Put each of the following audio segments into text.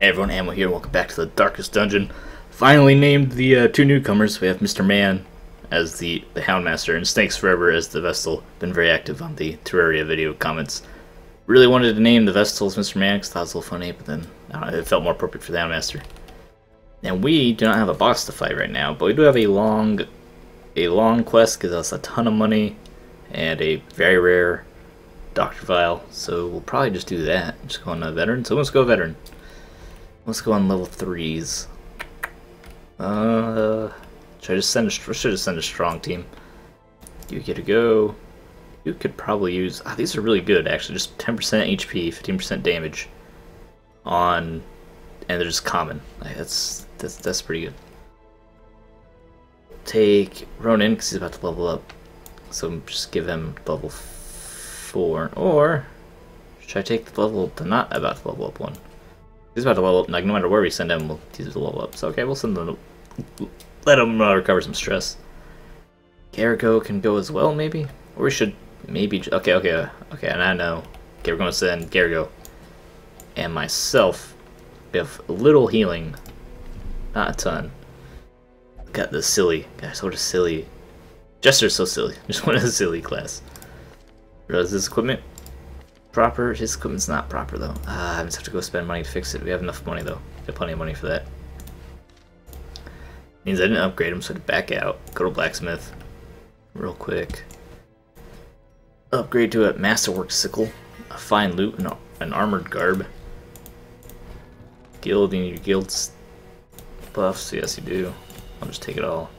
Hey everyone, Ammo here. Welcome back to the Darkest Dungeon. Finally named the two newcomers. We have Mr. Man as the Houndmaster and Snakes Forever as the Vestal. Been very active on the Terraria video comments. Really wanted to name the Vestals Mr. Man because I thought it was a little funny, but then I don't know, it felt more appropriate for the Houndmaster. And we do not have a boss to fight right now, but we do have a long quest, gives us a ton of money and a very rare Dr. Vial. So we'll probably just do that. Just go on a veteran. So let's go veteran. Let's go on level 3s. Should I just send a strong team? You get to go. You could probably use. These are really good actually. Just 10% HP, 15% damage on, and they're just common. That's pretty good. Take Ronin because he's about to level up. So just give him level 4, or should I take the level to not about to level up one? He's about to level up, like no matter where we send him, we'll use the level up. So okay, we'll send them, let him recover some stress. Garrigo can go as well, maybe? Or we should maybe, okay, and I know. Okay, we're going to send Garrigo. And myself, we have a little healing, not a ton. Got the silly, guys, what a silly. Jester's so silly, just one of the silly class. Does this equipment proper? His equipment's not proper though. I just have to go spend money to fix it. We have enough money though. We have plenty of money for that. Means I didn't upgrade him, so I had to back out. Go to blacksmith real quick. Upgrade to a masterwork sickle, a fine loot, and an armored garb. Guild, you need your guild's buffs. Yes, you do. I'll just take it all.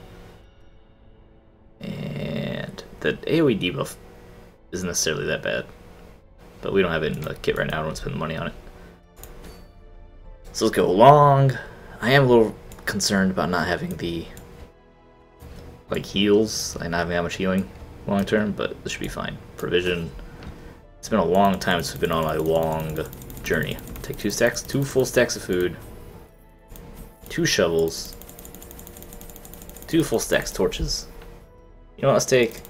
And the AoE debuff isn't necessarily that bad. But we don't have it in the kit right now. I don't want to spend the money on it. So let's go along. I am a little concerned about not having the heals, like not having that much healing long term, but this should be fine. Provision. It's been a long time since we've been on a long journey. Take 2 full stacks of food, 2 shovels, 2 full stacks of torches. You know what, let's add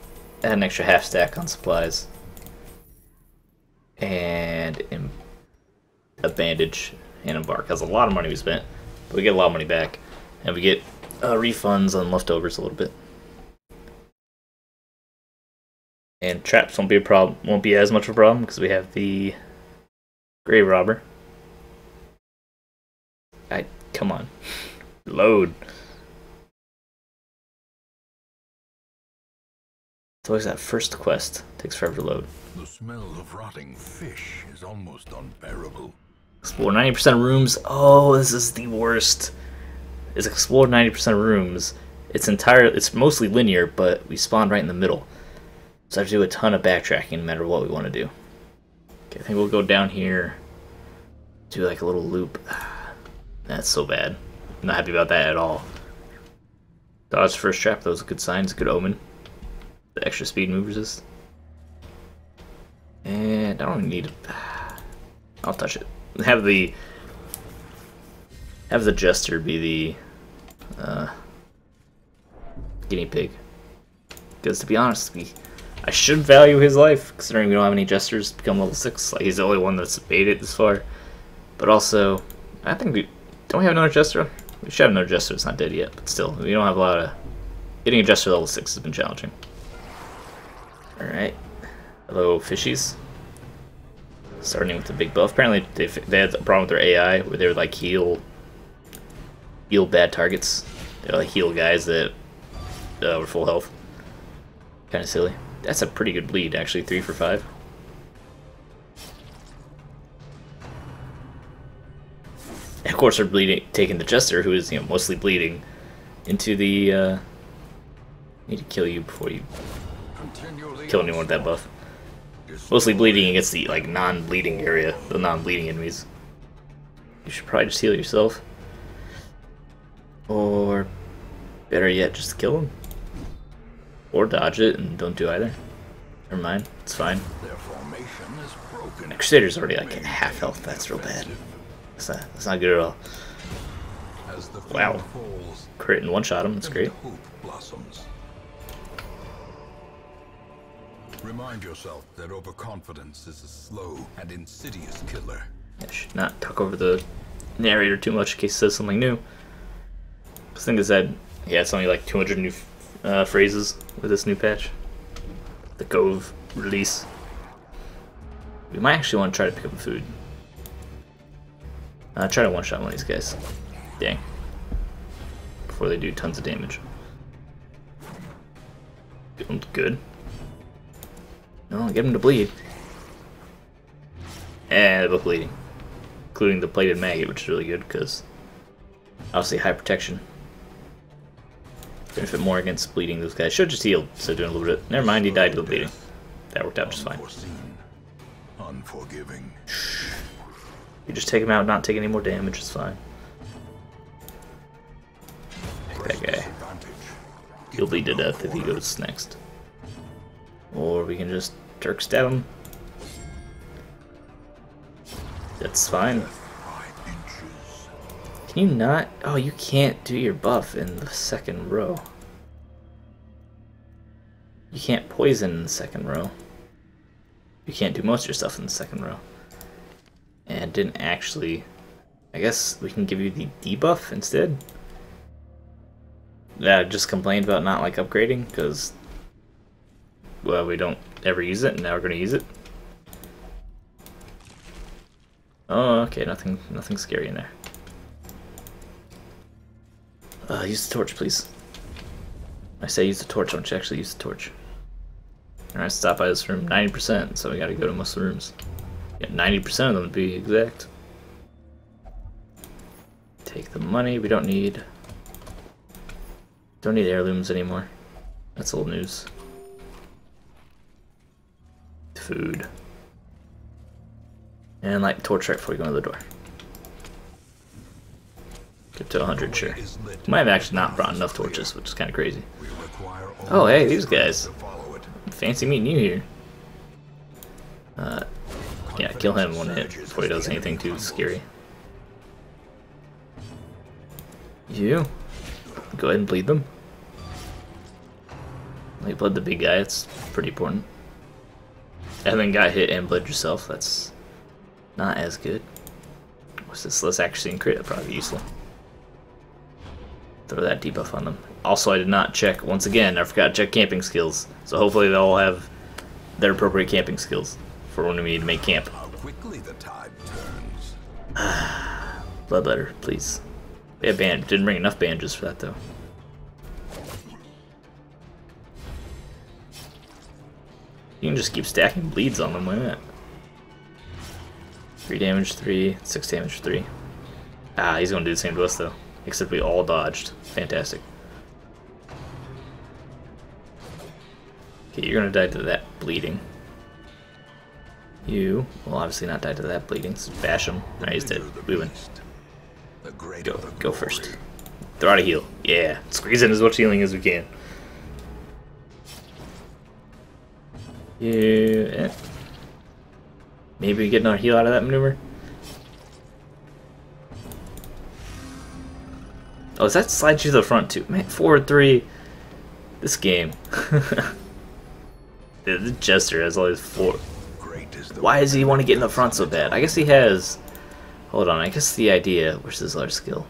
an extra half stack on supplies. And a bandage and embark. That's a lot of money we spent, but we get a lot of money back, and we get refunds on leftovers a little bit. And traps won't be a problem. Won't be as much of a problem because we have the grave robber. Come on, load. It's always that first quest. Takes forever to load. The smell of rotting fish is almost unbearable. Explore 90% of rooms. Oh, this is the worst. Is explore 90% of rooms. It's mostly linear, but we spawn right in the middle. So I have to do a ton of backtracking no matter what we want to do. Okay, I think we'll go down here. Do like a little loop. That's so bad. I'm not happy about that at all. Dodge first trap, that was a good sign, it's a good omen. The extra speed move resist. And I don't need it. I'll touch it. Have the jester be the guinea pig. Because to be honest, I should value his life, considering we don't have any jesters to become level 6. Like, he's the only one that's made it this far. But also, I think don't we have another jester? We should have another jester that's not dead yet, but still, we don't have a lot of. Getting a jester level 6 has been challenging. Alright. Hello, fishies. Starting with the big buff. Apparently, they had a problem with their AI where they would like heal bad targets. They would like heal guys that were full health. Kind of silly. That's a pretty good bleed, actually. 3 for 5. And of course, they're taking the jester, who is mostly bleeding, into the. Need to kill you before you kill anyone with that buff. Mostly bleeding against the non-bleeding area, the non-bleeding enemies. You should probably just heal yourself, or better yet, just kill them, or dodge it and don't do either. Never mind, it's fine. Crusader's already like at half health. That's real bad. That's not good at all. Wow, crit and one-shot him. That's great. Remind yourself that overconfidence is a slow and insidious killer. I should not talk over the narrator too much in case it says something new. I think it said, yeah, it's only like 200 new phrases with this new patch. The Cove release. We might actually want to try to pick up food. Try to one-shot one of these guys. Dang. Before they do tons of damage. Good. No, get him to bleed. And they're both bleeding. Including the plated maggot, which is really good because obviously high protection. Benefit more against bleeding. Those guys should just heal, so doing a little bit. Never mind, he died to the bleeding. That worked out just fine. Unforgiving. You just take him out, not take any more damage, it's fine. That guy. He'll bleed to death if he goes next. Or we can just Turk stab him. That's fine. Can you not? Oh, you can't do your buff in the second row. You can't poison in the second row. You can't do most of your stuff in the second row. And didn't actually... I guess we can give you the debuff instead. Yeah, I just complained about not like upgrading because, well, we don't ever use it, and now we're gonna use it. Oh, okay, nothing scary in there. Use the torch, please. I say use the torch, don't you actually use the torch. Alright, stop by this room 90%, so we gotta go to most of the rooms. Yeah, 90% of them to be exact. Take the money, we don't need heirlooms anymore. That's old news. Food. And light the torch right before we go into the door. Get to 100, sure. Might have actually not brought enough torches, which is kind of crazy. Oh, hey, these guys. Fancy meeting you here. Yeah, kill him in one hit before he does anything too scary. You. Go ahead and bleed them. You bled the big guy, it's pretty important. And then got hit and bled yourself, that's not as good. What's this? Less accuracy and crit, that'd probably be useful. Throw that debuff on them. Also, I did not check, once again, I forgot to check camping skills. So hopefully they'll all have their appropriate camping skills for when we need to make camp. How quickly the tide turns. Bloodletter, please. We have band. Didn't bring enough bandages for that though. You can just keep stacking bleeds on them, why not? 3 damage, 3, 6 damage, 3. Ah, he's gonna do the same to us though. Except we all dodged. Fantastic. Okay, you're gonna die to that bleeding. You will obviously not die to that bleeding, so bash him. Alright, he's dead. We win. Go first. Throw out a heal. Yeah, squeeze in as much healing as we can. Yeah. Maybe we get another heal out of that maneuver. Oh, does that slide you to the front too? Man, 4-3. This game. The Jester has all these 4. Why does he want to get in the front so bad? I guess he has... Hold on, I guess the idea... Where's his other skill?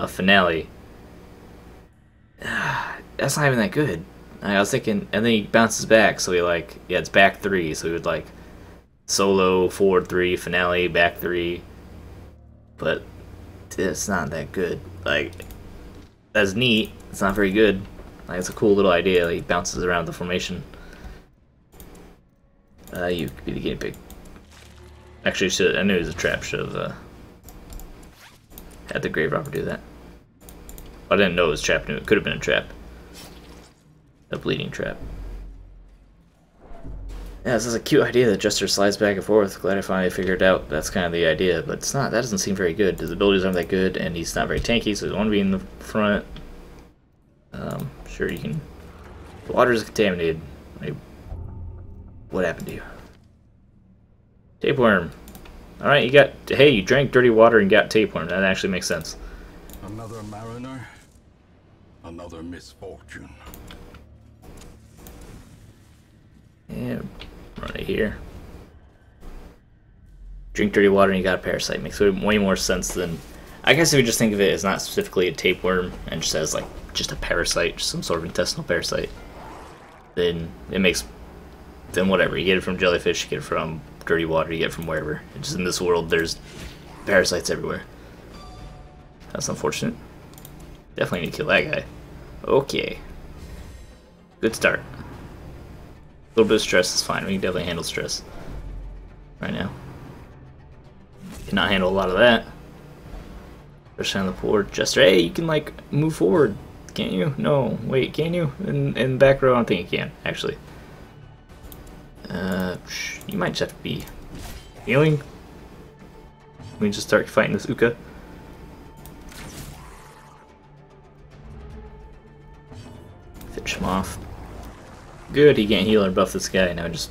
Finale. That's not even that good. I was thinking... And then he bounces back, so he like... Yeah, it's back 3, so he would like... Solo, forward 3, finale, back 3. But... It's not that good. Like... That's neat. It's not very good. Like, it's a cool little idea. Like, he bounces around the formation. You could be the guinea pig. Actually, I knew it was a trap. Should have had the grave robber do that. I didn't know it was a trap. I knew it could have been a trap. A bleeding trap. Yeah, this is a cute idea that Jester slides back and forth. Glad I finally figured out that's kind of the idea, but it's not. That doesn't seem very good. His abilities aren't that good, and he's not very tanky, so he doesn't want to be in the front. Sure, you can. The water is contaminated. What happened to you? Tapeworm. Alright, you got... Hey, you drank dirty water and got tapeworm. That actually makes sense. Another mariner. Another misfortune. Yeah, run it here. Drink dirty water and you got a parasite. Makes way more sense than... I guess if you just think of it as not specifically a tapeworm and just as like just a parasite, just some sort of intestinal parasite, then it makes... Then whatever. You get it from jellyfish, you get it from dirty water, you get it from wherever. It's just in this world, there's parasites everywhere. That's unfortunate. Definitely need to kill that guy. Okay. Good start. A little bit of stress is fine. We can definitely handle stress right now. Cannot handle a lot of that. Especially on the board. Jester, hey, you can like move forward. Can't you? No. Wait, can you? In the back row, I don't think you can, actually. You might just have to be healing. We just start fighting this Uka. Finish him off. Good, he can't heal or buff this guy. Now just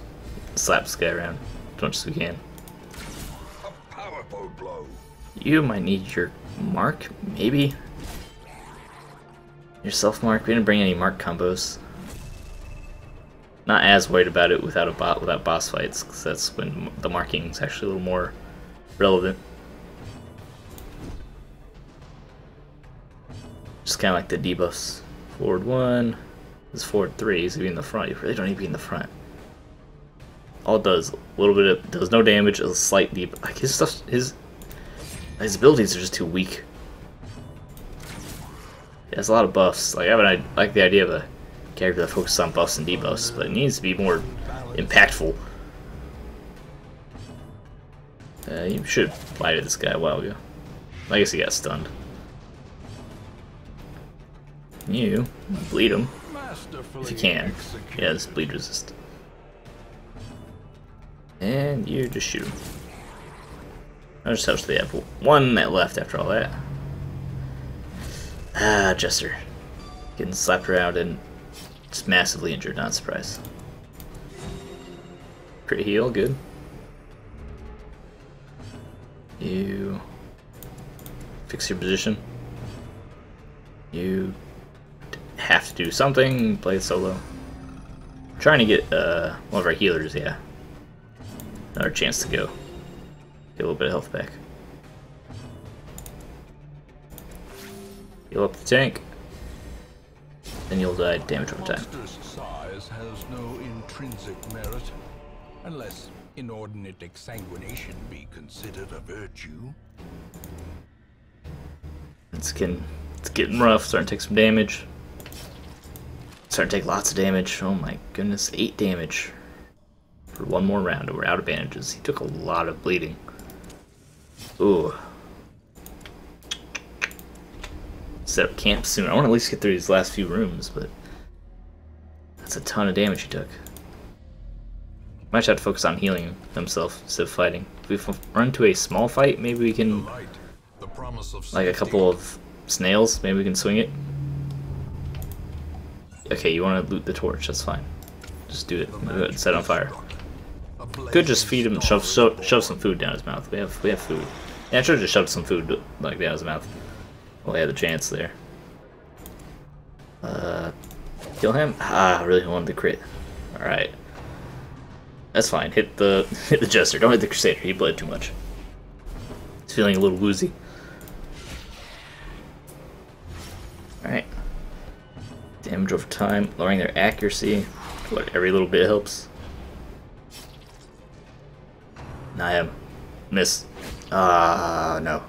slap this guy around as much as we can. A powerful blow. You might need your mark, maybe? Your self mark? We didn't bring any mark combos. Not as worried about it without boss fights, because that's when the marking is actually a little more relevant. Just kind of like the debuffs. Forward 1 is forward 3, so be in the front. You really don't need to be in the front. All it does, a little bit of, does no damage, a slight deep. Like his stuff, his abilities are just too weak. He has a lot of buffs. Like I like the idea of a character that focuses on buffs and debuffs, but it needs to be more impactful. You should have lighted this guy a while ago. I guess he got stunned. You bleed him if you can. Yeah, this bleed resist. And you just shoot him. I'll just touch the apple. One that left after all that. Ah, Jester. Getting slapped around and just massively injured, not surprised. Crit heal, good. You fix your position. You have to do something, play it solo. I'm trying to get one of our healers, yeah. Another chance to go. Get a little bit of health back. Heal up the tank. Then you'll die damage over time. Monster's size has no intrinsic merit, unless inordinate exsanguination be considered a virtue. It's getting rough, starting to take some damage. Starting to take lots of damage. Oh my goodness, 8 damage. For one more round, and we're out of bandages. He took a lot of bleeding. Ooh. Set up camp soon. I want to at least get through these last few rooms, but that's a ton of damage he took. Might have to focus on healing himself instead of fighting. If we run to a small fight, maybe we can, like a couple of snails, maybe we can swing it. Okay, you want to loot the torch, that's fine. Just do it, set it on fire. Could just feed him, shove some food down his mouth. We have food. Yeah, I should have just shoved some food like down his mouth. Well, I had the chance there. Kill him? Ah, I really wanted the crit. Alright. That's fine. Hit the Jester. Don't hit the Crusader. He bled too much. He's feeling a little woozy. Alright. Damage over time. Lowering their accuracy. What, every little bit helps. I am. Miss. Ah, no.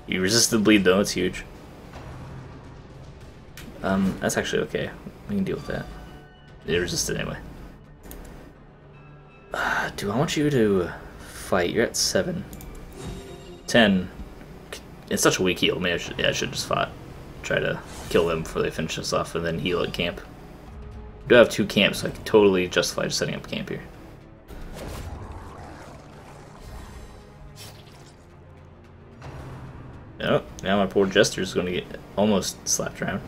You resist the bleed though, it's huge. That's actually okay. We can deal with that. It resisted anyway. Do I want you to fight? You're at 7. 10. It's such a weak heal. Maybe I should just fought. Try to kill them before they finish us off and then heal at camp. We do have 2 camps, so I can totally justify just setting up camp here. Oh, now my poor Jester's going to get almost slapped around.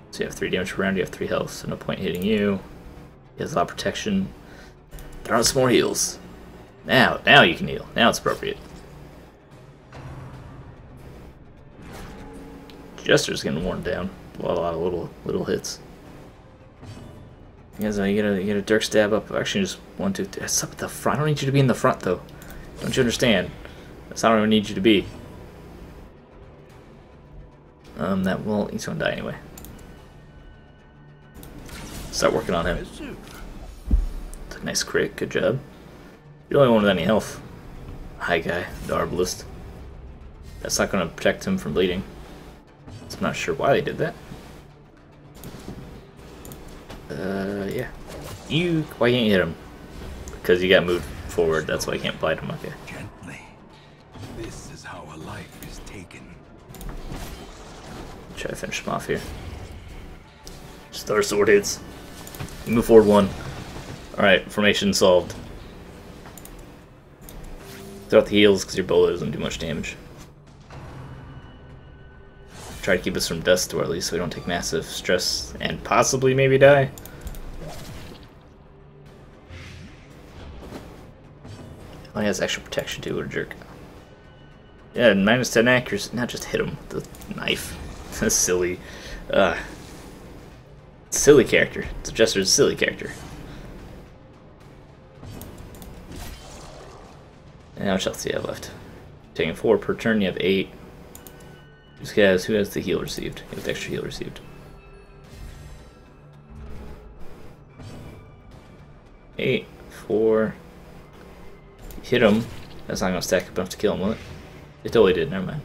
So you have 3 damage per round, you have 3 health, so no point hitting you. He has a lot of protection. Throw out some more heals. Now you can heal. Now it's appropriate. Jester's getting worn down. A lot of little hits. You get a dirk stab up. Actually, just 1, 2, 3. That's up at the front. I don't need you to be in the front though. Don't you understand? That's not where I need you to be. That well, he's gonna die anyway. Start working on him. It's a nice crit. Good job. You're the only one with any health. Hi, guy. The Arbalist. That's not gonna protect him from bleeding. So I'm not sure why they did that. Yeah. Why can't you hit him? Because you got moved forward. That's why you can't bite him. Okay. Gently. This is how a life is taken. Try to finish him off here. Just throw our sword hits. Move forward 1. Alright, formation solved. Throw out the heals because your bullet doesn't do much damage. Try to keep us from dust, or at least so we don't take massive stress and possibly maybe die. Oh, he has extra protection too, what a jerk. Yeah, -10 accuracy. Not just hit him with the knife. That's silly. Silly character. It's Jester's a silly character. And how much else do you have left? Taking 4 per turn, you have 8. Who has the heal received? You have the extra heal received. 8, 4. Hit him. That's not gonna stack up enough to kill him, will it? It totally did, never mind.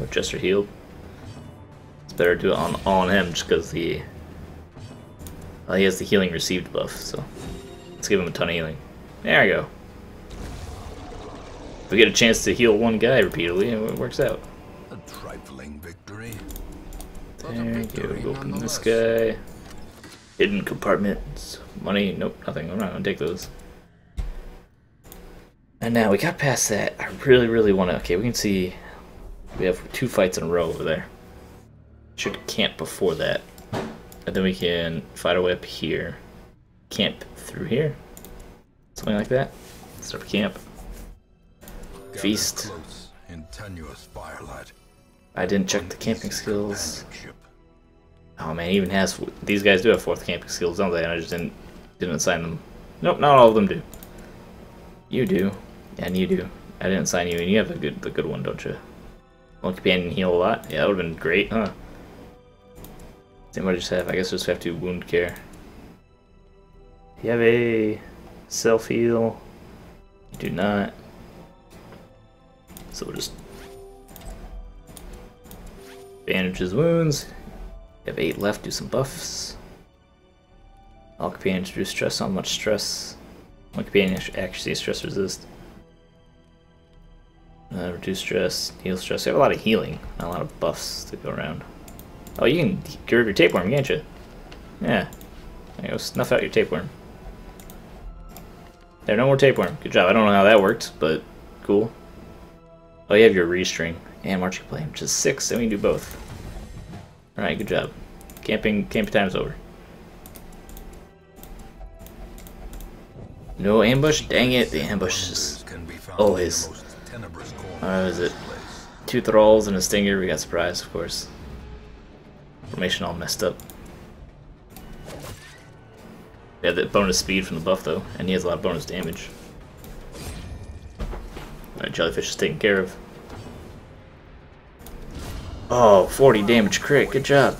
Oh, Jester healed. It's better to do it all on him just because he has the healing received buff, so let's give him a ton of healing. There we go. If we get a chance to heal one guy repeatedly, it works out. A trifling victory. There you go. Open this guy. Hidden compartments. Money. Nope, nothing. I'm not gonna take those. And now we got past that. I really want to. Okay, we can see we have 2 fights in a row over there. Should camp before that. And then we can fight our way up here. Camp through here. Something like that. Start a camp. Feast. Close in tenuous firelight. I didn't check the camping skills. Oh man, he even has. These guys do have 4th camping skills, don't they? And I just didn't assign them. Nope, not all of them do. You do, and you do. I didn't assign you, and you have the good one, don't you? One companion heal a lot. Yeah, that would have been great, huh? Then what do I just have? I guess I just have to wound care. You have a self heal. You do not. So we'll just bandage his wounds. You have 8 left, do some buffs. All companions reduce stress, not much stress. One companion actually stress resist. Reduce stress, heal stress. You have a lot of healing, not a lot of buffs to go around. Oh, you can get rid of your tapeworm, can't you? Yeah. There you go, snuff out your tapeworm. There, no more tapeworm. Good job. I don't know how that worked, but cool. Oh, you have your restring and marching flame, which is 6, and we can do both. Alright, good job. Camping time's over. No ambush? Dang it, the ambush is always. What is it? 2 thralls and a stinger. We got surprised, of course. Formation all messed up. We have that bonus speed from the buff though, and he has a lot of bonus damage. Alright, jellyfish is taken care of. Oh, 40 damage crit. Good job.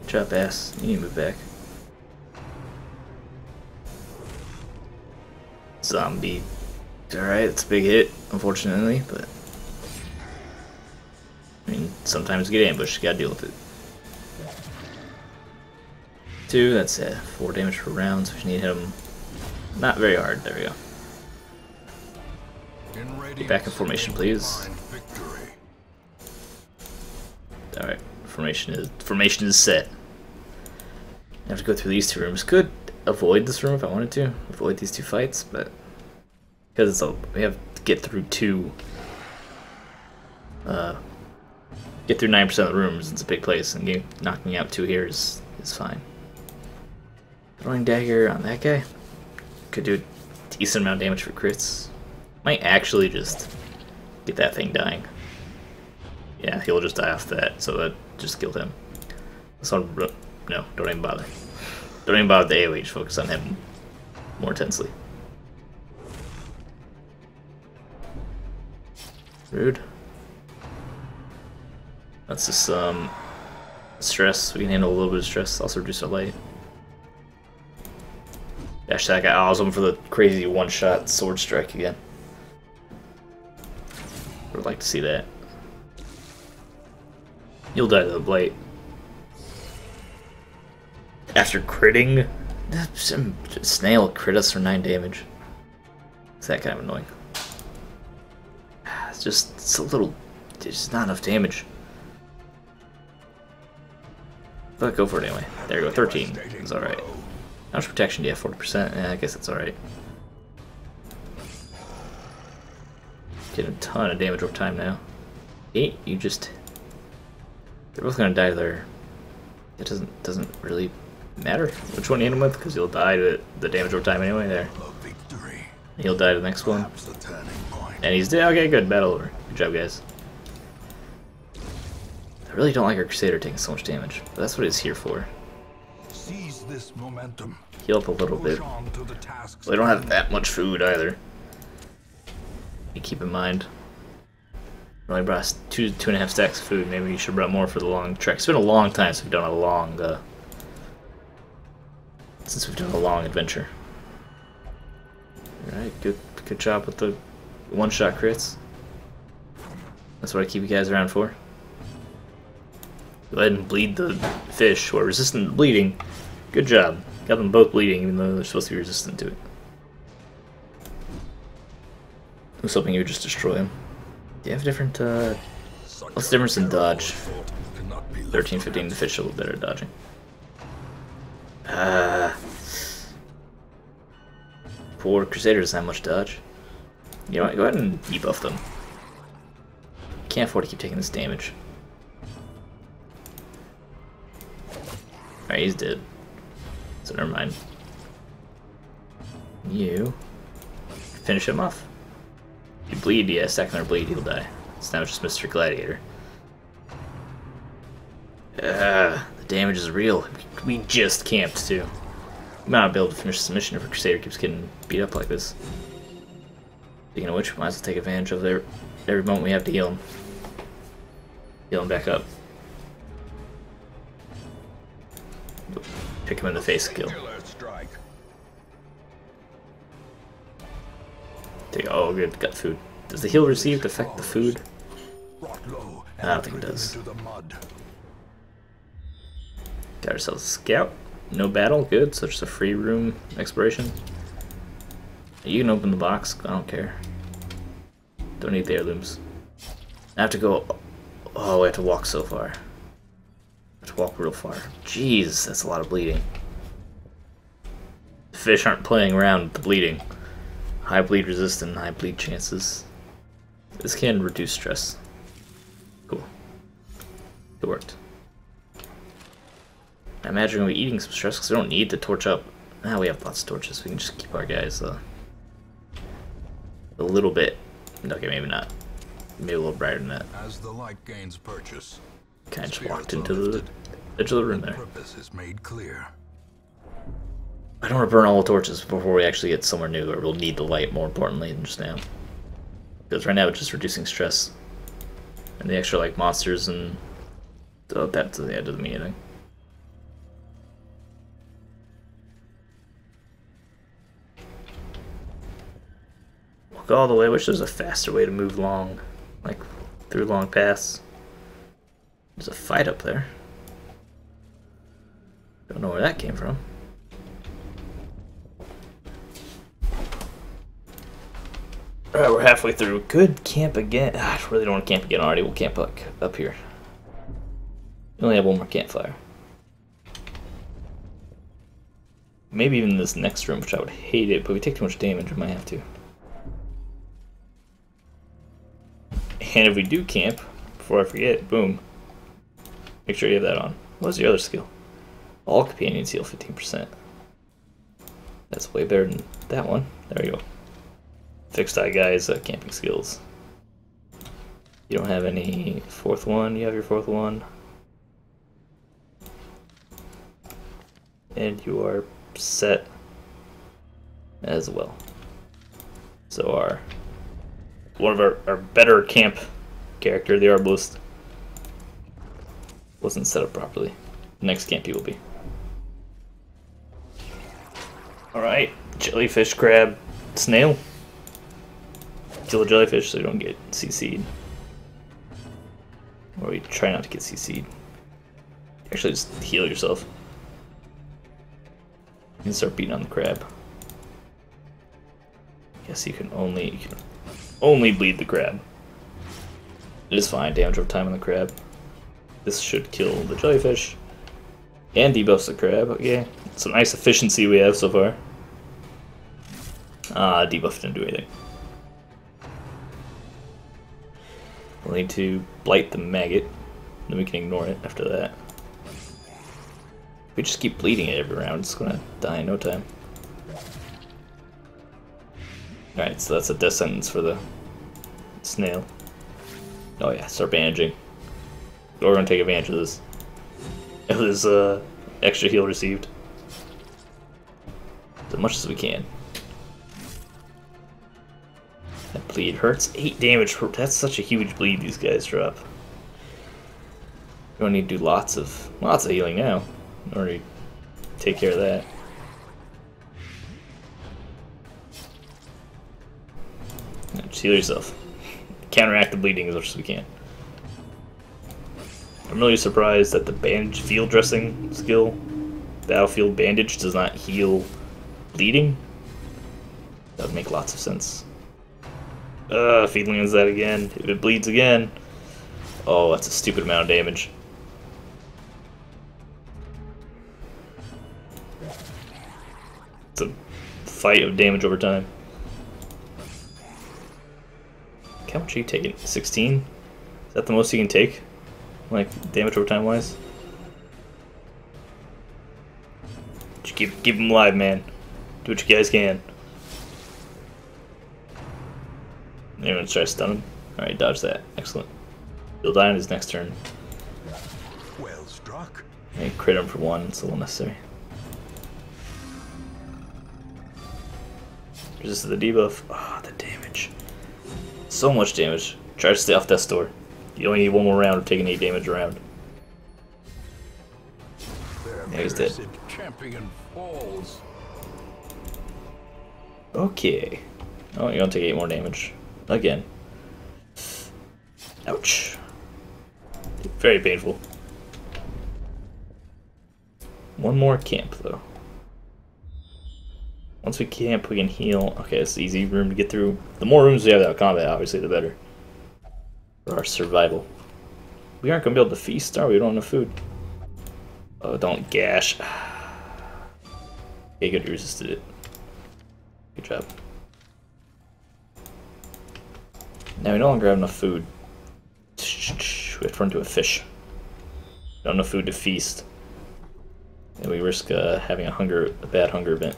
Good job, ass. You need to move back. Zombie. Alright, it's a big hit, unfortunately, but I mean, sometimes you get ambushed, you gotta deal with it. 2, that's it. 4 damage per round, so we need to hit him not very hard. There we go. Get back in formation, please. Alright, formation is set. I have to go through these 2 rooms. Could avoid this room if I wanted to. Avoid these 2 fights, but because we have to get through 2 get through 9% of the rooms. It's a big place, and knocking out 2 here is fine. Throwing dagger on that guy could do a decent amount of damage for crits. Might actually just get that thing dying. Yeah, he'll just die off that, so that just killed him. So, no, don't even bother. Don't even bother with the AoE, focus on him more intensely. Rude. That's just some stress. We can handle a little bit of stress. Also reduce our light. Dash that guy. I was hoping for the crazy one-shot sword strike again. Would like to see that. You'll die to the blight. After critting, snail crit us for 9 damage. It's that kind of annoying. It's a little, it's just not enough damage. But go for it anyway. There you go, 13. It's alright. How much protection do you have? 40%? Yeah, I guess that's alright. Get a ton of damage over time now. 8, you just... They're both gonna die there. It doesn't really matter which one you hit him with, because you'll die to the damage over time anyway there. He'll die to the next one. And he's dead. Okay, good. Battle over. Good job, guys. I really don't like our Crusader taking so much damage, but that's what he's here for. Seize this momentum. Heal up a little bit. Well, they don't have that much food either. You keep in mind. We only brought us 2.5 stacks of food. Maybe you should have brought more for the long trek. It's been a long time since we've done a long adventure. Alright, good job with the one-shot crits. That's what I keep you guys around for. Go ahead and bleed the fish who are resistant to bleeding. Good job. Got them both bleeding even though they're supposed to be resistant to it. I was hoping you would just destroy him. Do you have different, what's the difference in dodge? 13, 15, the fish a little better at dodging. Poor Crusader doesn't have much dodge. You know what, go ahead and debuff them. Can't afford to keep taking this damage. Alright, he's dead. So never mind. You finish him off. You bleed, yeah, second or bleed, he'll die. It's now just Mr. Gladiator. The damage is real. We just camped too. We might not be able to finish this mission if a Crusader keeps getting beat up like this. Speaking of which, we might as well take advantage of every moment we have to heal him. Heal him back up. Pick him in the face, kill. Oh, good, got food. Does the heal received affect the food? I don't think it does. Got ourselves a scout. No battle, good, so just a free room exploration. You can open the box, I don't care. Don't need the heirlooms. I have to go. Oh, we have to walk so far. I have to walk real far. Jeez, that's a lot of bleeding. The fish aren't playing around with the bleeding. High bleed resistant, high bleed chances. This can reduce stress. Cool. It worked. I imagine we'll be eating some stress because we don't need to torch up. We have lots of torches. We can just keep our guys a little bit. Okay, maybe not. Maybe a little brighter than that. As the light gains purchase, kind of just walked into the edge of the room there. Purpose is made clear. I don't want to burn all the torches before we actually get somewhere new, or we'll need the light more importantly than just now. Because right now it's just reducing stress. And the extra like monsters and that to the end doesn't mean anything. Walk all the way. I wish there was a faster way to move long, like through long paths. There's a fight up there. Don't know where that came from. Alright, we're halfway through. Good camp again. I really don't want to camp again already. We'll camp up here. We only have one more campfire. Maybe even this next room, which I would hate it, but if we take too much damage, we might have to. And if we do camp, before I forget, boom. Make sure you have that on. What's your other skill? All companions heal 15%. That's way better than that one. There you go. Fixed eye guys, camping skills. You don't have any fourth one. You have your fourth one. And you are set as well. So one of our better camp character, the Arbalist, wasn't set up properly. Next camp he will be. Alright, jellyfish, crab, snail. Kill a jellyfish so you don't get CC'd. Or you try not to get CC'd. Actually, just heal yourself. And start beating on the crab. Guess you can only bleed the crab. It is fine, damage over time on the crab. This should kill the jellyfish. And debuffs the crab, okay. Some nice efficiency we have so far. Debuff didn't do anything. We'll need to blight the maggot, then we can ignore it after that. If we just keep bleeding it every round, it's gonna die in no time. Alright, so that's a death sentence for the snail. Oh yeah, start bandaging. We're gonna take advantage of this. Of this extra heal received. As much as we can. That bleed hurts 8 damage. That's such a huge bleed these guys drop. We're gonna need to do lots of healing now in order to take care of that. Just heal yourself. Counteract the bleeding as much as we can. I'm really surprised that the bandage field dressing skill, battlefield bandage, does not heal bleeding. That would make lots of sense. Feeding is that again. If it bleeds again, oh, that's a stupid amount of damage. It's a fight of damage over time. How much are you taking? 16? Is that the most you can take? Like, damage over time wise? Just keep them alive, man. Do what you guys can. Everyone's trying to stun him. Alright, dodge that. Excellent. He'll die on his next turn. Well struck. And crit him for 1, it's a little necessary. Resist the debuff. Ah, the damage. So much damage. Try to stay off Death's Door. You only need one more round of taking 8 damage around. Yeah, he's dead. Champion falls. Okay. Oh, you're gonna take 8 more damage. Again. Ouch. Very painful. One more camp, though. Once we camp, we can heal. Okay, it's easy room to get through. The more rooms we have without combat, obviously, the better. For our survival. We aren't going to be able to feast, are we? We don't have enough food. Oh, don't gash. Okay, good, you resisted it. Good job. Now we no longer have enough food. We have to run to a fish. Not enough food to feast. And we risk having a bad hunger event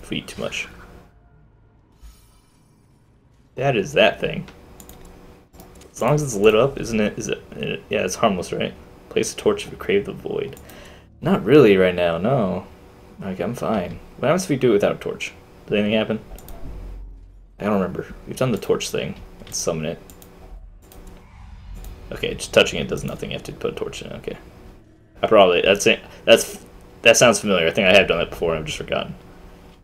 if we eat too much. That is that thing. As long as it's lit up, isn't it? Yeah, it's harmless, right? Place a torch if you crave the void. Not really right now, no. Like, I'm fine. What happens if we do it without a torch? Does anything happen? I don't remember. We've done the torch thing. Let's summon it. Okay, just touching it does nothing. You have to put a torch in it. Okay. That sounds familiar. I think I have done that before. I've just forgotten.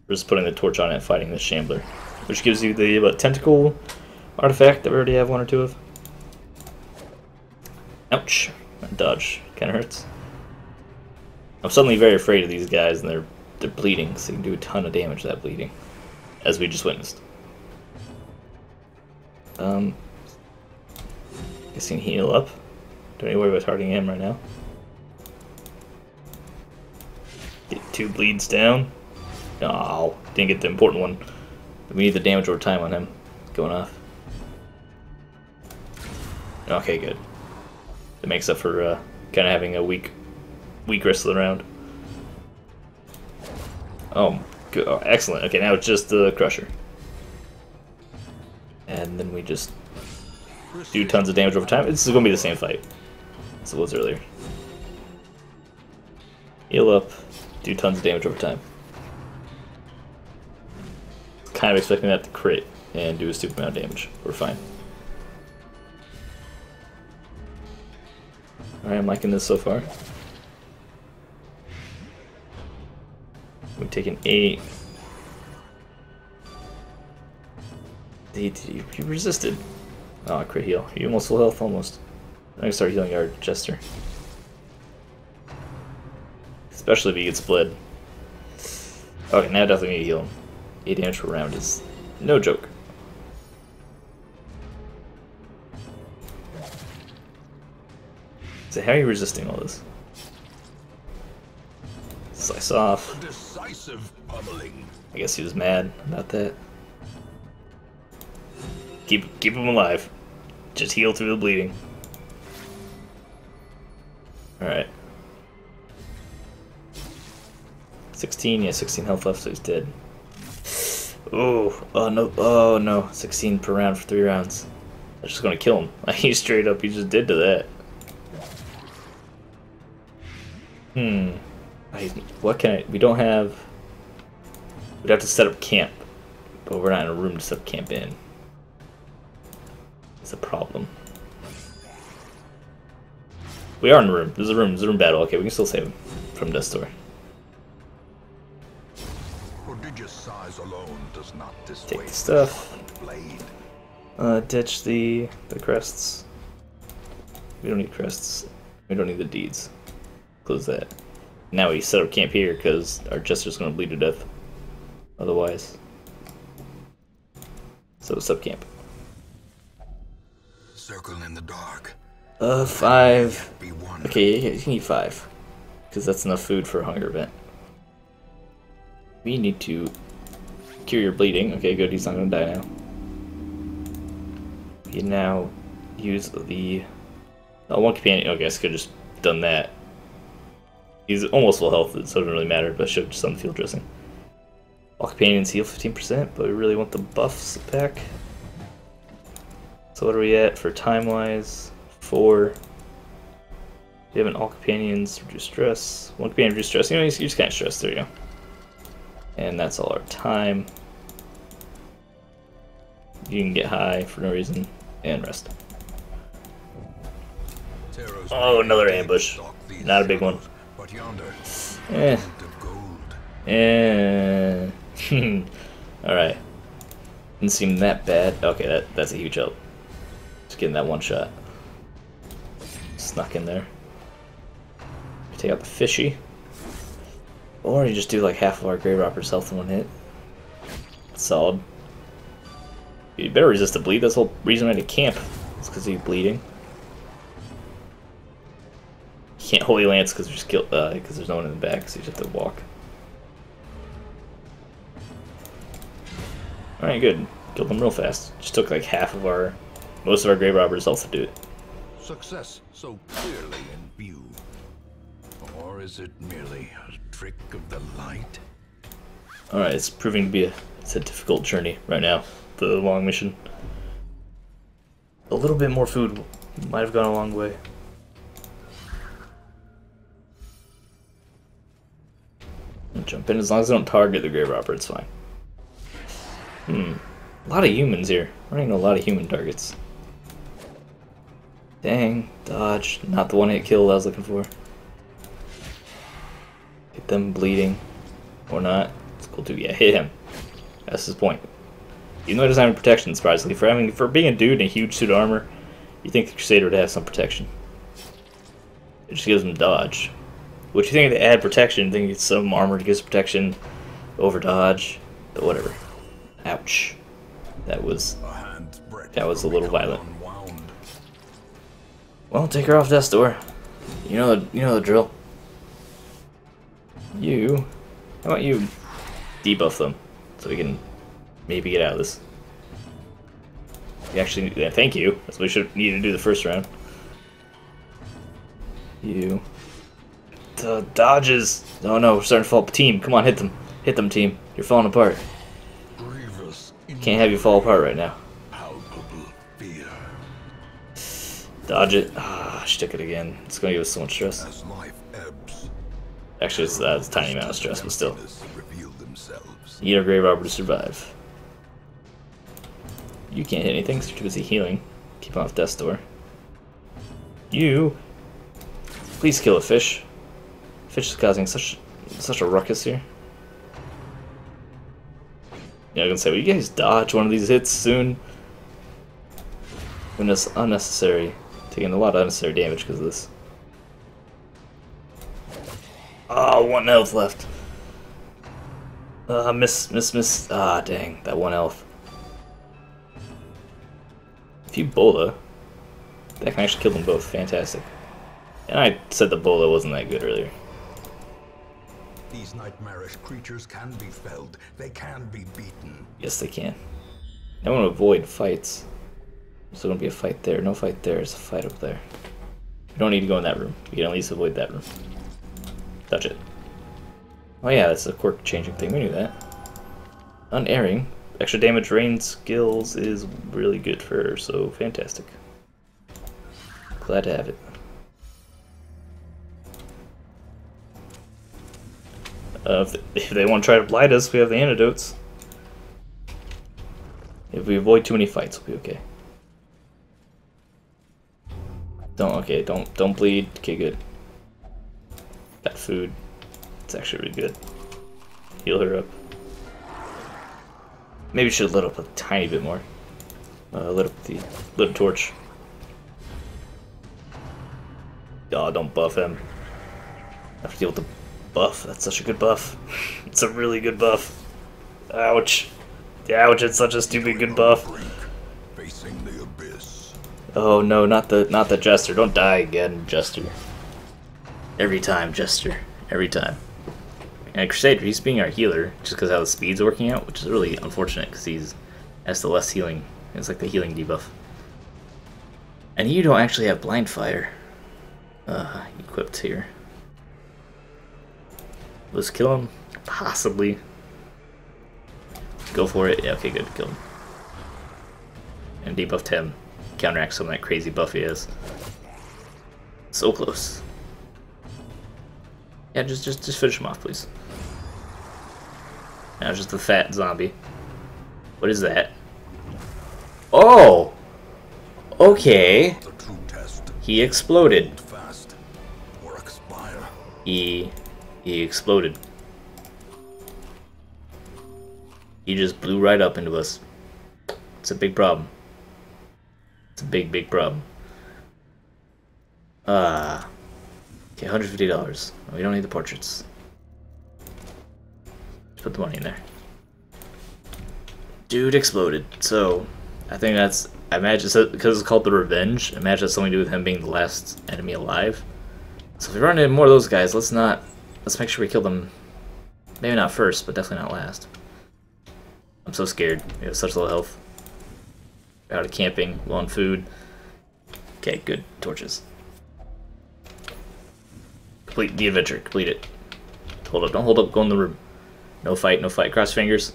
We're just putting the torch on it and fighting the Shambler, which gives you the tentacle artifact that we already have 1 or 2 of. Ouch. That dodge kind of hurts. I'm suddenly very afraid of these guys, and they're bleeding, so you can do a ton of damage to that bleeding, as we just witnessed. Guess you can heal up. Don't need to worry about targeting him right now. Get 2 bleeds down. No, didn't get the important one. We need the damage over time on him going off. Okay, good. It makes up for kind of having a weak rest of the round. Oh, good. Oh, excellent. Okay, now it's just the Crusher. And then we just do tons of damage over time. This is going to be the same fight as it was earlier. Heal up, do tons of damage over time. Kind of expecting that to crit and do a stupid amount of damage. We're fine. Alright, I'm liking this so far. We've taken 8. He resisted. Oh, crit heal. You almost full health, almost. I'm gonna start healing our Jester. Especially if he gets bled. Okay, now definitely need to heal him. 8 damage per round is no joke. So how are you resisting all this? Slice off. Decisive pummeling. I guess he was mad about that. Keep him alive. Just heal through the bleeding. Alright. 16, yeah, 16 health left, so he's dead. Oh no, 16 per round for 3 rounds. I'm just gonna kill him. He straight up, he just did to that. What can I, we don't have, we'd have to set up camp, but we're not in a room to set up camp in. It's a problem. We are in a room. There's a room battle. Okay, we can still save him from Death's Door. Prodigious size alone does not Take the stuff. Ditch the crests. We don't need crests. We don't need the deeds. Close that. Now we set up camp here because our Jester's going to bleed to death. Otherwise. So sub camp. Circle in the dark. 5. Okay, you can eat 5. Because that's enough food for a hunger event. We need to cure your bleeding. Okay, good, he's not going to die now. You now use the... Oh, one companion. Okay, I could have just done that. He's almost full health, so it doesn't really matter, but I should have just done the field dressing. All companions heal 15%, but we really want the buffs back. So what are we at for time-wise? 4. We have an all companions reduce stress. 1 companion reduce stress. You know, you just can't stress. There you go. And that's all our time. You can get high for no reason and rest. Oh, another ambush. Not a big one. Eh. Alright. Didn't seem that bad. Okay, that's a huge help. Just getting that one shot. Snuck in there. Take out the fishy. Or you just do like half of our Grave Robber's health in one hit. Solid. You better resist the bleed. That's the whole reason I had to camp. It's because he's bleeding. You can't Holy Lance because there's no one in the back, so you just have to walk. Alright, good. Killed them real fast. Just took like most of our Grave Robber's health to do it. Success so clearly in view. Or is it merely a trick of the light? Alright, it's proving to be a difficult journey right now. The long mission. A little bit more food might have gone a long way. Jump in. As long as I don't target the Grave Robber, it's fine. A lot of humans here. I don't even know a lot of human targets. Dang. Dodge. Not the one-hit kill I was looking for. Hit them bleeding. Or not. It's cool too. Yeah, hit him. That's his point. Even though he doesn't have any protection, surprisingly. For being a dude in a huge suit of armor, you think the Crusader would have some protection. It just gives him dodge. What you think they add protection? Think it's some armor that gives protection over dodge, but whatever. Ouch. That was a little violent. Well, take her off Death's Door. You know the drill. How about you debuff them so we can maybe get out of this? Yeah, thank you. That's what we should need to do the first round. The dodges. Oh no, we're starting to fall apart. Team, come on, hit them. Hit them, team. You're falling apart. Can't have you fall apart right now. Dodge it. Ah, she took it again. It's gonna give us so much stress. As life ebbs, Actually, it's a tiny amount of stress, but still. emptiness reveal themselves. You need a grave robber to survive. You can't hit anything, so you're too busy healing. Keep off death's door. You! Please kill a fish. Fish is causing such a ruckus here. Yeah, I was gonna say, will you guys dodge one of these hits soon? When it's unnecessary. Taking a lot of unnecessary damage because of this. Oh, 1 health left. Miss. Ah, dang, that 1 health. If you bola, that can actually kill them both. Fantastic. And I said the bola wasn't that good earlier. These nightmarish creatures can be felled. They can be beaten. Yes, they can. I want to avoid fights. There's going to be a fight there. No fight there. There's a fight up there. You don't need to go in that room. You can at least avoid that room. Touch it. Oh yeah, that's a quirk changing thing. We knew that. Unerring. Extra damage rain skills is really good for her, so fantastic. Glad to have it. If they want to try to blight us, we have the antidotes. If we avoid too many fights, we'll be okay. Don't bleed. Okay, good. Got food. It's actually really good. Heal her up. Maybe should have lit up a tiny bit more. Lit up torch. Oh, don't buff him. I have to deal with the buff. That's such a good buff. It's a really good buff. Ouch. Ouch, it's such a stupid good buff. Facing the abyss. Oh no, not the Jester. Don't die again, Jester. Every time, Jester. Every time. And Crusader, he's being our healer just because how the speed's working out, which is really unfortunate because he's has the less healing. It's like the healing debuff. And you don't actually have blind fire equipped here. Let's kill him. Possibly. Go for it. Yeah, okay, good. Kill him. And debuffed him. Counteract some of that crazy buff he has. So close. Yeah, just finish him off, please. Now just the fat zombie. What is that? Oh! Okay. The true test. He exploded. Fast or expire. He exploded. He just blew right up into us. It's a big problem. It's a big problem. Okay, $150. We don't need the portraits. Just put the money in there. Dude exploded. So, I think that's... I imagine, because it's called the Revenge, I imagine it's something to do with him being the last enemy alive. So if we run into more of those guys, let's make sure we kill them. Maybe not first, but definitely not last. I'm so scared. We have such low health. We're out of camping, low on food. Okay, good. Torches. Complete the adventure. Complete it. Hold up. Don't hold up. Go in the room. No fight. No fight. Cross fingers.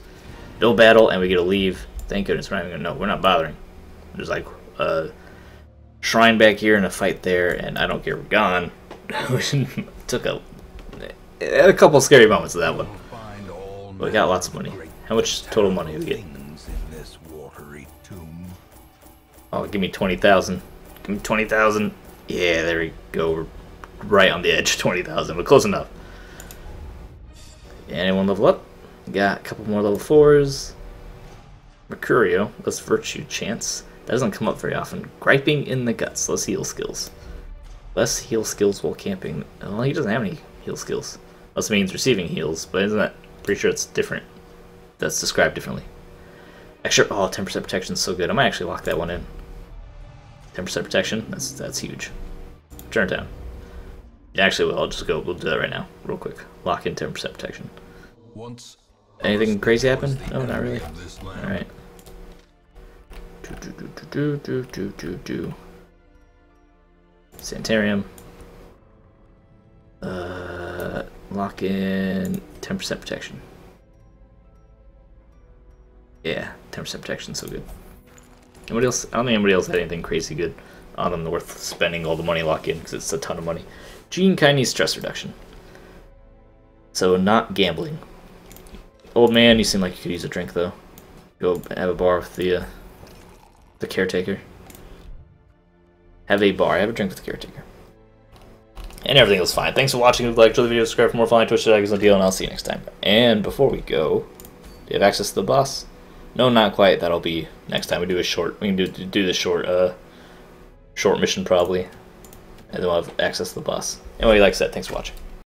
No battle, and we get to leave. Thank goodness. We're not even gonna know. We're not bothering. There's like a shrine back here and a fight there, and I don't care. We're gone. Took a couple scary moments of that one. But we got lots of money. How much total money do we get? Oh, give me 20,000. Give me 20,000. Yeah, there we go. We're right on the edge. 20,000, but close enough. Anyone level up? Got a couple more level 4s. Mercurio, less virtue chance. That doesn't come up very often. Griping in the guts, less heal skills. Less heal skills while camping. Well, he doesn't have any heal skills. Unless it means receiving heals, but isn't that... Pretty sure it's different. That's described differently. Extra... Oh, 10% protection is so good. I might actually lock that one in. 10% protection, that's huge. Turn it down. Yeah, actually, well, we'll do that right now, real quick. Lock in 10% protection. Anything crazy happen? No, not really. Alright. Sanitarium. Lock in 10% protection. Yeah, 10% protection, so good. Anybody else? I don't think anybody else had anything crazy good. on them worth spending all the money lock in because it's a ton of money. Gene kind of needs stress reduction. So not gambling. Old man, you seem like you could use a drink though. Go have a bar with the caretaker. Have a bar. Have a drink with the caretaker. And everything was fine. Thanks for watching. If you liked the video, subscribe for more fun Twitch videos on deal, and I'll see you next time. And before we go, do you have access to the boss? No, not quite. That'll be next time. We do a short. We can do the short mission probably, and then we'll have access to the boss. Anyway, like I said, thanks for watching.